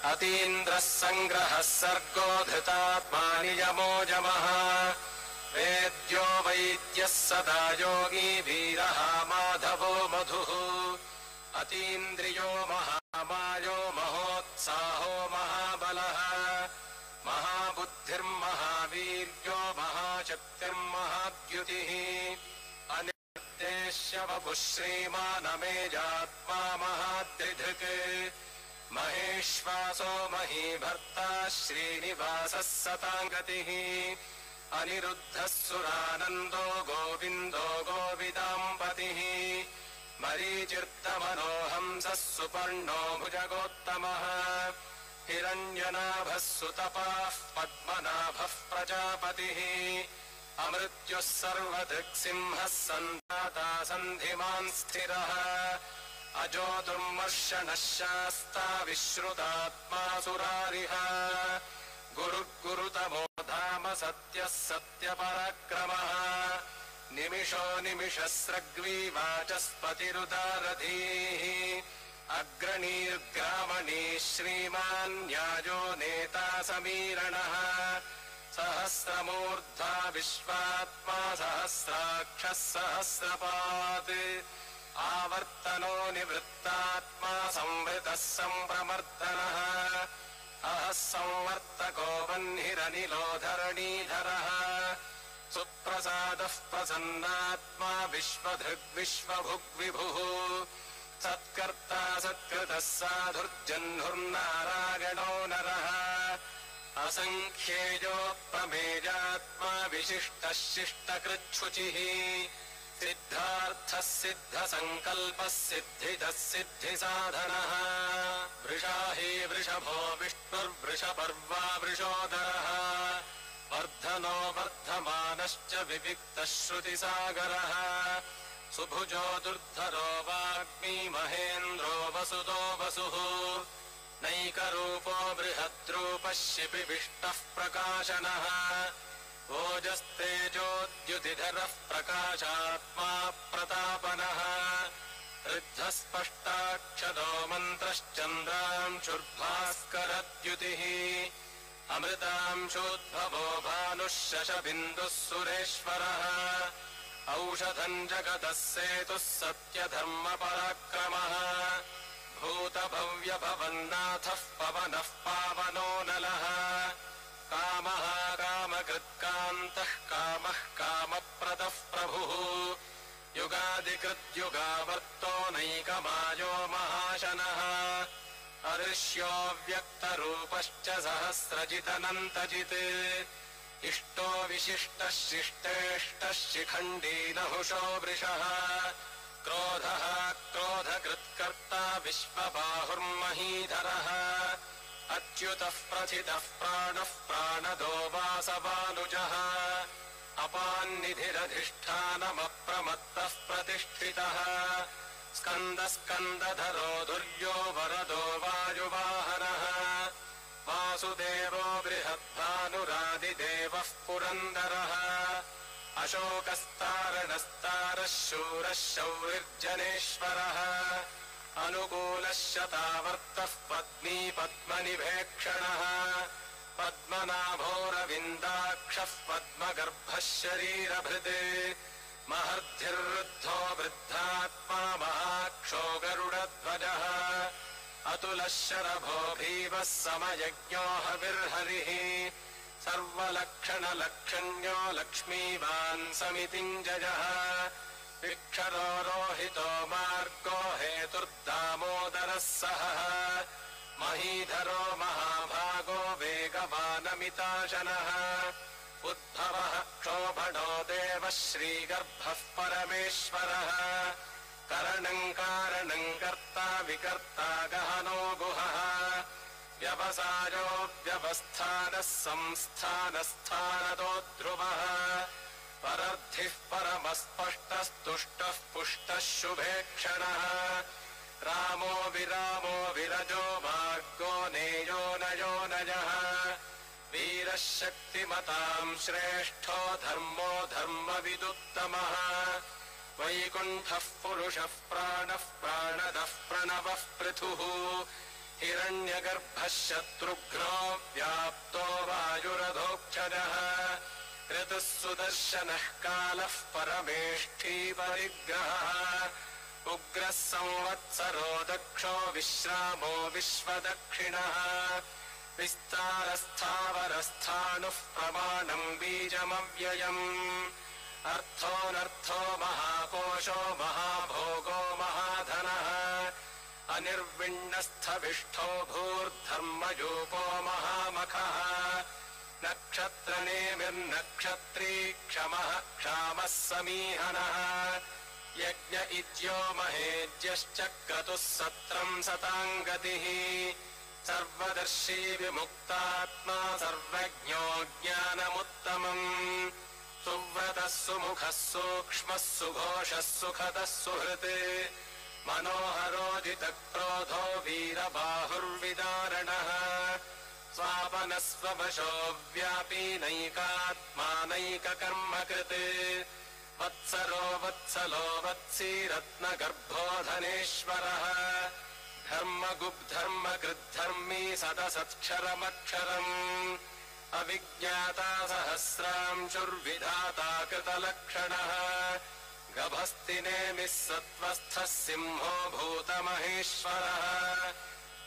अतीन्द्रः सङ्ग्रहः सर्गो धृतात्मा नियमोजमः वेद्यो वैद्यः सदा योगी वीरः माधवो मधुः अतीन्द्रियो महामायो महोत्साहो महाबलः महाबुद्धिर्महावीर्यो महाशक्तिर्महाद्युतिः अनिर्देश्य वपुः श्रीमानमेजात्मा महाद्रिधृक् महेश्वासो महीभर्ता श्रीनिवासः सताङ्गतिः अनिरुद्धः सुरानन्दो गोविन्दो गोविदाम्पतिः मरीचिर्दमनोहंसः सुपर्णो भुजगोत्तमः हिरण्यनाभः सुतपाः पद्मनाभः प्रजापतिः अमृत्युः सर्वदृक्सिंहः सन्दाता सन्धिमान् स्थिरः अजो दुर्मर्शनः शास्ता विश्रुतात्मा सुरारिः गुरुर्गुरुतमो धाम सत्यः सत्यपराक्रमः निमिषो निमिषस्रग्वी वाचस्पतिरुदारधीः अग्रणीर्ग्रामणी श्रीमान् न्यायो नेता समीरणः सहस्रमूर्धा विश्वात्मा सहस्राक्षः सहस्रपात् आवर्तनो निवृत्तात्मा संवृतः सम्प्रमर्दनः अहः संवर्तको वह्निरनिलो धरणीधरः सुप्रसादः प्रसन्नात्मा विश्वधृग्विश्वभुग्विभुः सत्कर्ता सत्कृतः साधुर्जह्नुर्नारायणो नरः असङ्ख्येयो प्रमेयात्मा विशिष्टः शिष्टकृच्छुचिः सिद्धार्थः सिद्धसङ्कल्पः सिद्धिदः सिद्धिसाधनः वृषाहि वृषभो विष्णुर्वृषपर्वा वृषोदरः वर्धनो वर्धमानश्च विविक्तः श्रुतिसागरः सुभुजो दुर्धरो वाग्मी महेन्द्रो वसुदो वसुः नैकरूपो बृहद्रूपः शिपिविष्टः प्रकाशनः ओजस्तेजोद्युतिधरः प्रकाशात्मा प्रतापनः ऋद्धस्पष्टाक्षरो मन्त्रश्चन्द्रांशुर्भास्करद्युतिः अमृतांशोद्भवो भानुः शशबिन्दुः सुरेश्वरः औषधम् जगतः सेतुः सत्यधर्मपराक्रमः भूतभव्यभवन्नाथः पवनः पावनो नलः कामः कामकृत्कान्तः कामः कामप्रदः प्रभुः युगादिकृद्युगावर्तो नैकमायो महाशनः अदृश्यो व्यक्तरूपश्च सहस्रजिदनन्तजित् इष्टो विशिष्टः शिष्टेष्टः शिखण्डी नहुषो वृषः क्रोधः क्रोधकृत्कर्ता विश्वबाहुर्महीधरः अच्युतः प्रथितः प्राणः प्राणदो वासवानुजः अपान्निधिरधिष्ठानमप्रमत्तः प्रतिष्ठितः स्कन्दस्कन्दधरो दुर्यो वरदो वायुवाहनः वासुदेवो बृहद्भानुरादिदेवः पुरन्दरः अशोकस्तारणस्तारः शूरः शौरिर्जनेश्वरः अनुकूलः शतावर्तः पद्मी पद्मनिभेक्षणः पद्मनाभोरविन्दाक्षः पद्मगर्भः शरीरभृत् महर्धिर्वृद्धो वृद्धात्मा महाक्षो गरुडध्वजः अतुलः शरभो भीमः समयज्ञो हविर्हरिः सर्वलक्षणलक्षण्यो लक्ष्मीवान् समितिञ्जयः विक्षरो रोहितो मार्गो हेतुर्दामोदरः सहः महीधरो महाभागो वेगवानमिताशनः उद्भवः क्षोभणो देवः श्रीगर्भः परमेश्वरः करणम् कारणम् कर्ता विकर्ता गहनो गुहः व्यवसायो व्यवस्थानः संस्थानस्थानदो ध्रुवः परर्धिः परमस्पष्टस्तुष्टः पुष्टः शुभेक्षणः रामो विरामो विरजो भाग्यो नेयो नयो नयः वीरः शक्तिमताम् श्रेष्ठो धर्मो धर्मविदुत्तमः वैकुण्ठः पुरुषः प्राणः प्राणदः प्रणवः पृथुः हिरण्यगर्भः शत्रुघ्नो व्याप्तो वायुरधोक्षजः ऋतुः सुदर्शनः कालः परमेष्ठी परिग्रहः उग्रः संवत्सरो दक्षो विश्रामो विश्वदक्षिणः विस्तारस्थावरस्थाणुः प्रमाणम् बीजमव्ययम् अर्थोऽनर्थो महाकोशो महाभोगो महाधनः अनिर्विण्णस्थविष्ठो भूर्धर्मयूपो महामखः नक्षत्रनेमिर्नक्षत्री क्षमः क्षामः समीहनः यज्ञ इज्यो महेज्यश्च क्रतुः सत्रम् सताङ्गतिः सर्वदर्शी विमुक्तात्मा सर्वज्ञो ज्ञानमुत्तमम् सुव्रतः सुमुखः सूक्ष्मः सुघोषः सुखदः सुहृत् मनोहरोदितक्रोधो वीरबाहुर्विदारणः स्वापनस्ववशो व्यापी नैकात्मानैककर्मकृत् वत्सरो वत्सलो वत्सी रत्नगर्भो धनेश्वरः धर्मगुब्धर्मकृद्धर्मी सदसत्क्षरमक्षरम् अविज्ञाता सहस्रांशुर्विधाता कृतलक्षणः गभस्ति नेमिः सत्त्वस्थः सिंहो भूतमहेश्वरः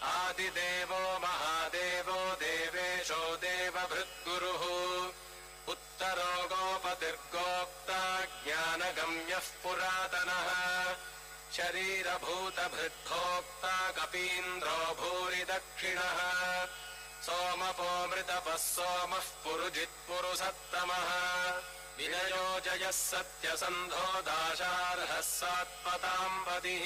आदिदेवो महादेवो देवेशो देवभृद्गुरुः उत्तरो गोपतिर्गोप्ता ज्ञानगम्यः पुरातनः शरीरभूतभृद्भोक्ता कपीन्द्रो भूरि दक्षिणः सोमपो मृतपः सोमः पुरुजित्पुरुषत्तमः विनयो जयः सत्यसन्धो दाशार्हः सात्वताम्पतिः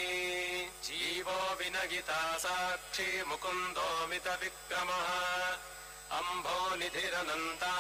जीवो विनगिता साक्षी मुकुन्दो मितविक्रमः अम्भो निधिरनन्ता